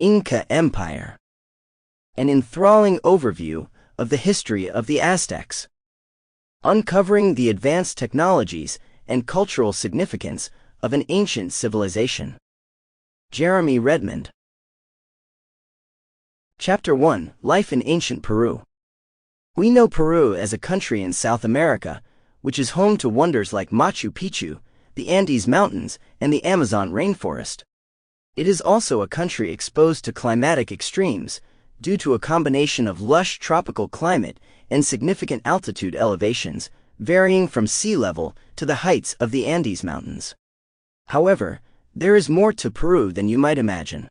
Inca Empire. An enthralling overview of the history of the Aztecs. Uncovering the advanced technologies and cultural significance of an ancient civilization. Jeremy Redmond. Chapter 1: Life in Ancient Peru. We know Peru as a country in South America, which is home to wonders like Machu Picchu, the Andes Mountains, and the Amazon rainforest. It is also a country exposed to climatic extremes due to a combination of lush tropical climate and significant altitude elevations, varying from sea level to the heights of the Andes Mountains. However, there is more to Peru than you might imagine.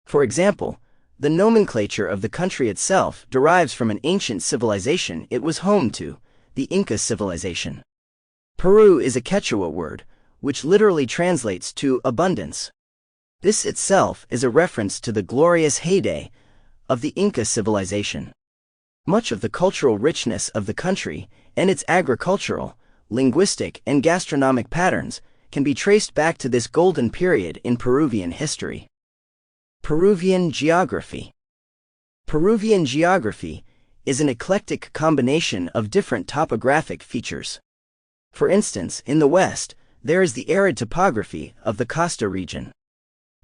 For example, the nomenclature of the country itself derives from an ancient civilization it was home to, the Inca civilization. Peru is a Quechua word, which literally translates to abundance. This itself is a reference to the glorious heyday of the Inca civilization. Much of the cultural richness of the country and its agricultural, linguistic, and gastronomic patterns can be traced back to this golden period in Peruvian history. Peruvian geography. Peruvian geography is an eclectic combination of different topographic features. For instance, in the west, there is the arid topography of the Costa region.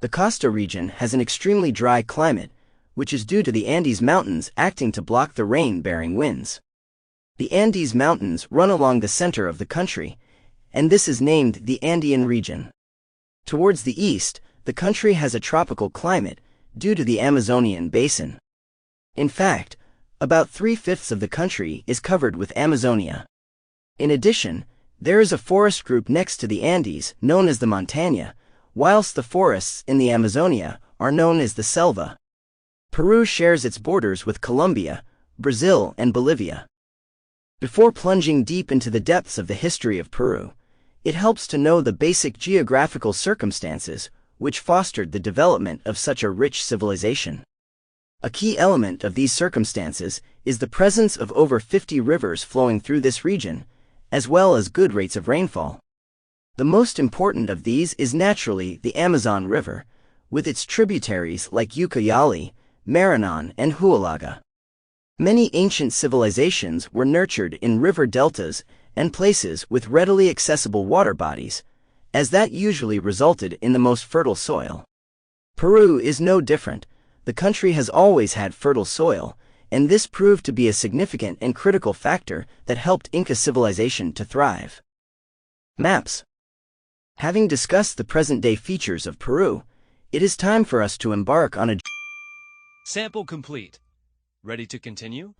The Costa region has an extremely dry climate, which is due to the Andes Mountains acting to block the rain-bearing winds. The Andes Mountains run along the center of the country, and this is named the Andean region. Towards the east, the country has a tropical climate due to the Amazonian basin. In fact, about 3/5 of the country is covered with Amazonia. In addition, there is a forest group next to the Andes known as the Montaña, whilst the forests in the Amazonia are known as the Selva. Peru shares its borders with Colombia, Brazil, and Bolivia. Before plunging deep into the depths of the history of Peru, it helps to know the basic geographical circumstances which fostered the development of such a rich civilization. A key element of these circumstances is the presence of over 50 rivers flowing through this region, as well as good rates of rainfall. The most important of these is naturally the Amazon River, with its tributaries like Ucayali, Marañón, and Huallaga. Many ancient civilizations were nurtured in river deltas and places with readily accessible water bodies, as that usually resulted in the most fertile soil. Peru is no different. The country has always had fertile soil, and this proved to be a significant and critical factor that helped Inca civilization to thrive. Maps. Having discussed the present-day features of Peru, it is time for us to embark on a Sample complete. Ready to continue?